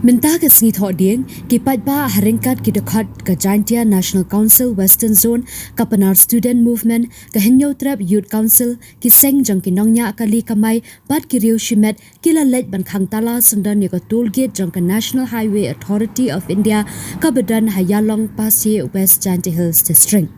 Mentah ke sengi thok ding, ki patba haringkat ki dekat ke Jaintia National Council Western Zone, ke penar Student Movement, ke Henyau Trap Youth Council, ki seng jang ki nongnya kali kamai, bat ki riu shimet, ki lalet ban khang tala sundan ni ke toll gate jang ke National Highway Authority of India, ke badan Hayalong Pasir West Jaintia Hills District.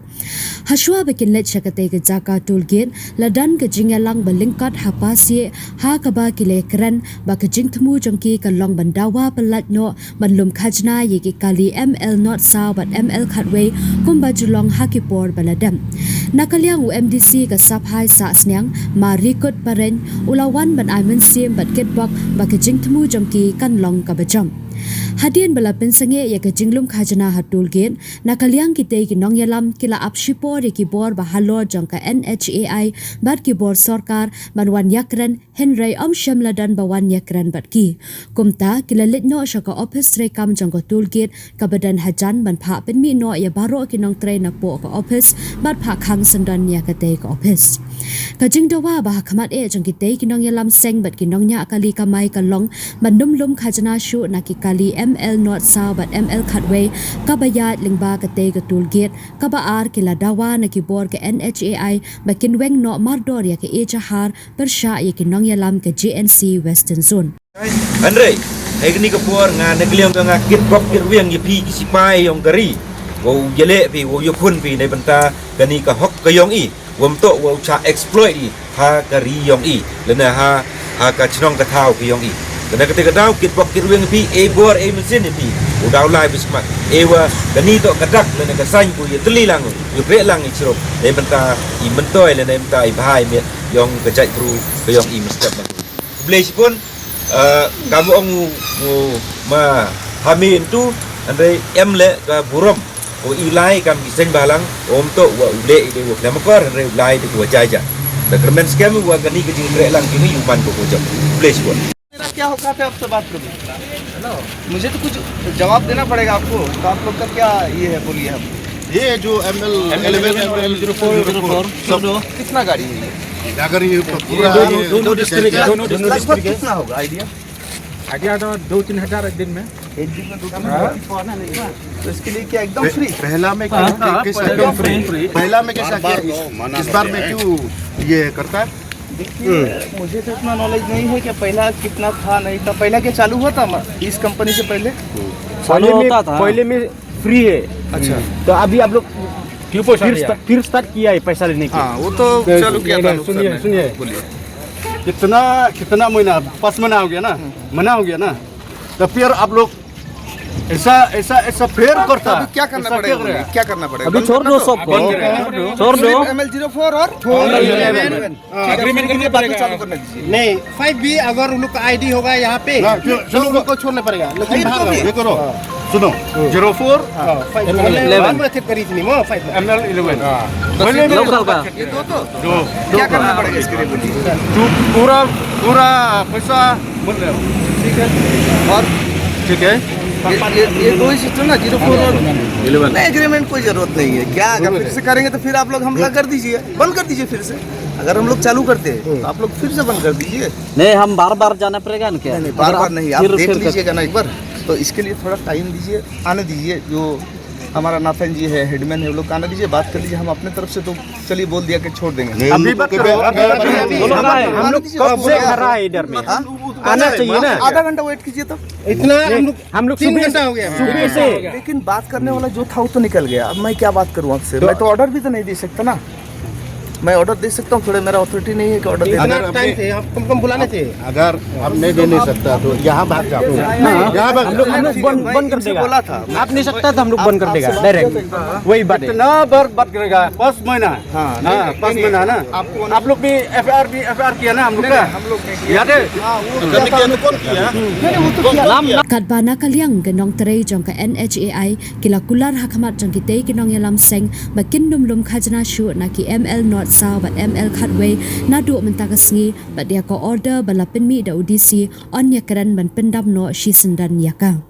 Haswa bikin let syakate ke Jaka toll gate ladan ke jingalang balingkat hapasi ha kaba kile keren ba ke jing temu jongki ke long bandawa pelat no banlum khajna ye ki kali ML North South but ML Khatway kumba julong hakipor baladam nakaliang UMDC ke saphai sa snyang ma rikut paren ulawan ban aimen sim bat ketbok ba ke jing temu jongki kan long ka bajam Hadian bala pensenge ya ke jinglum khajana hatul gen nakaliang kitei ki nong yalam kila apshipor ki bor bahalo jangka NHAI bat ki bor sarkar banwan yakran Henry Shamladan bawan yakran bat ki kumta kila litno shaka office rekam jangka toolgate ka badan hajan ban pha penmi no ya baro ki nong train na po ka office bat pha khang sandan ya katei ka office ka jingdawa bah khamat e jangki tei ki nong yalam seng bat ki nong nya kali kamai ka long bandum lum khajana shu na ki kali ML North South but ML Khatway kabayat lingba kate ke toolgate kabaar kila dawa na kibor ke NHAI bakin weng no mardor ya ke ejahar persya ya ke nong yalam ke JNC Western Zone. Andre, egni kapor nga nagliam nga kit bok kit wiang ye pi sipai yong gari. Wo jele pi wo yokun pi nei banta gani ka hok ka yong i. Wom to wo cha exploit i ha gari yong i. Lena ha ka chnong ka thau pi yong i. Kena ketika daw kit bok kit wiang pi e bor e mesin pi. U daw lai bismat. Ewa gani to kadak lena ka sain ku ye teli lang. Ye pre lang i chro. Nei banta I mentoy lena banta I bahai met yong ka jai pru ka yong I mestap ba. Blaze pun kamu ongu ma hamin tu andai emle ka burom o ilai kam kiseng balang om to wa ule ide wo lamakar andai ulai de wo jaja da kermen scam wa gani ke jing lang kini yuman ko jam place pun मेरा क्या होगा पे आपसे बात करूँ हेलो मुझे तो कुछ जवाब देना पड़ेगा आपको तो आप लोग का क्या ये है बोलिए हम ये जो ML11 सब कितना गाड़ी है ये अगर ये पूरा दोनों डिस्ट्रिक्ट लगभग कितना होगा आइडिया तो 2-3 हज़ार दिन में एक दिन में 2-3 हज़ार तो इसके लिए क्या एकदम फ्री पहला में एकदम फ्री पहला में कैसा किया इस बार में क्यों ये करता है देखिए मुझे तो इतना नॉलेज नहीं है कि पहला कितना था नहीं था पहला क्या चालू हुआ था इस कंपनी से पहले पहले में फ्री है। अच्छा तो अभी आप लोग क्यों फिर स्टार्ट किया है पैसा लेने की। हाँ वो तो चालू किया था सुनिए बोलिए कितना महीना 5 महीना हो गया ना महीना हो गया ना तो फिर आप लोग ऐसा फेयर करता अभी क्या करना पड़ेगा क्या करना पड़ेगा अभी छोड़ दो सब छोड़ दो ML04 और एग्रीमेंट करने पड़ेगा चालू करने दीजिए नहीं 5B अगर उन लोग का ID होगा यहाँ पे तो लोगों को छोड़ना पड़ेगा लेकिन ये करो सुनो 04 ये दो क्या करना पड़ेगा इसके लिए बोलिए पूरा पैसा ठीक है और ठीक है ये दो ही सिस्टम ना 04 और 11 नहीं एग्रीमेंट कोई जरूरत नहीं है क्या अगर फिर से करेंगे तो फिर आप लोग हमला कर दीजिए बंद कर दीजिए फिर से अगर हम लोग चालू करते हैं तो आप लोग फिर से बंद कर दीजिए नहीं हम बार जाना पड़ेगा ना क्या नहीं बार नहीं आप देख लीजिएगा ना एक बार तो इसके लिए थोड़ा टाइम दीजिए आने दीजिए जो हमारा नाथन जी है हेडमैन है वो लोग आने दीजिए बात कर लीजिए हम अपने तरफ से तो चलिए बोल दिया कि छोड़ देंगे अभी बात करो हम लोग कब से खड़ा है इधर में आना चाहिए ना आधा घंटा वेट कीजिए तो इतना हम लोग 3 घंटा हो गया सुबह से लेकिन बात करने वाला जो था वो तो निकल गया अब मैं क्या बात करूँ आपसे मैं तो ऑर्डर भी तो नहीं दे सकता ना मैं ऑर्डर दे सकता हूँ थोड़ा मेरा अथॉरिटी नहीं है कि ऑर्डर दे टाइम थे आप कम बुलाने थे अगर हम नहीं दे नहीं सकता तो यहाँ भाग जाओ यहाँ भाग हम लोग बंद कर देगा बोला था आप नहीं सकता तो हम लोग बंद कर देगा डायरेक्ट वही बात है इतना बात करेगा 5 महीना हाँ 5 महीना ना आप लोग भी FIR किया ना हम लोग का याद है Katbana kaliang genong terei jong ke NHAI kila kular hakamat jong kitei genong yalam seng bakin dum lum khajana shu na ki ML North sa bat ML khatway na du mentakasngi bat dia ko order balapin mi da udisi on yakaran ban pendam no shisendan yaka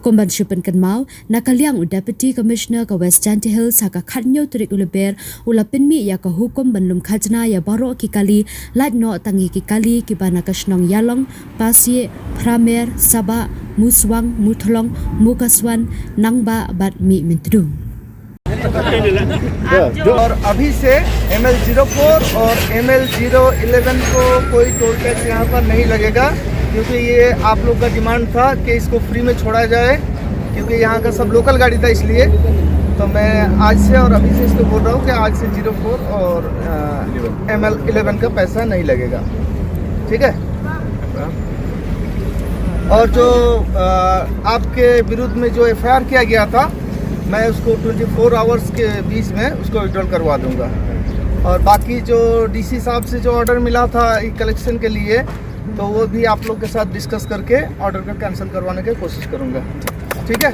komban shupen kanmau nakaliang u deputy commissioner ka West Chanty Hills haka khatnyo trik uleber ulapin mi yaka hukum banlum khajna ya baro ki kali laj no tangi ki kali ki bana kashnong yalong pasie pramer saba muswang muthlong mukaswan nangba bat mi mintru और अभी से ML04 और ML011 को कोई toll tax यहाँ पर नहीं लगेगा, क्योंकि ये आप लोग का डिमांड था कि इसको फ्री में छोड़ा जाए, क्योंकि यहाँ का सब लोकल गाड़ी था। इसलिए तो मैं आज से और अभी से इसको बोल रहा हूँ कि आज से 04 और ML11 का पैसा नहीं लगेगा, ठीक है। और जो आपके विरुद्ध में जो FIR किया गया था, मैं उसको 24 आवर्स के बीच में उसको विड्रॉल करवा दूंगा। और बाकी जो DC साहब से जो ऑर्डर मिला था कलेक्शन के लिए, तो वो भी आप लोग के साथ डिस्कस करके ऑर्डर को कैंसिल करवाने की कोशिश करूंगा, ठीक है।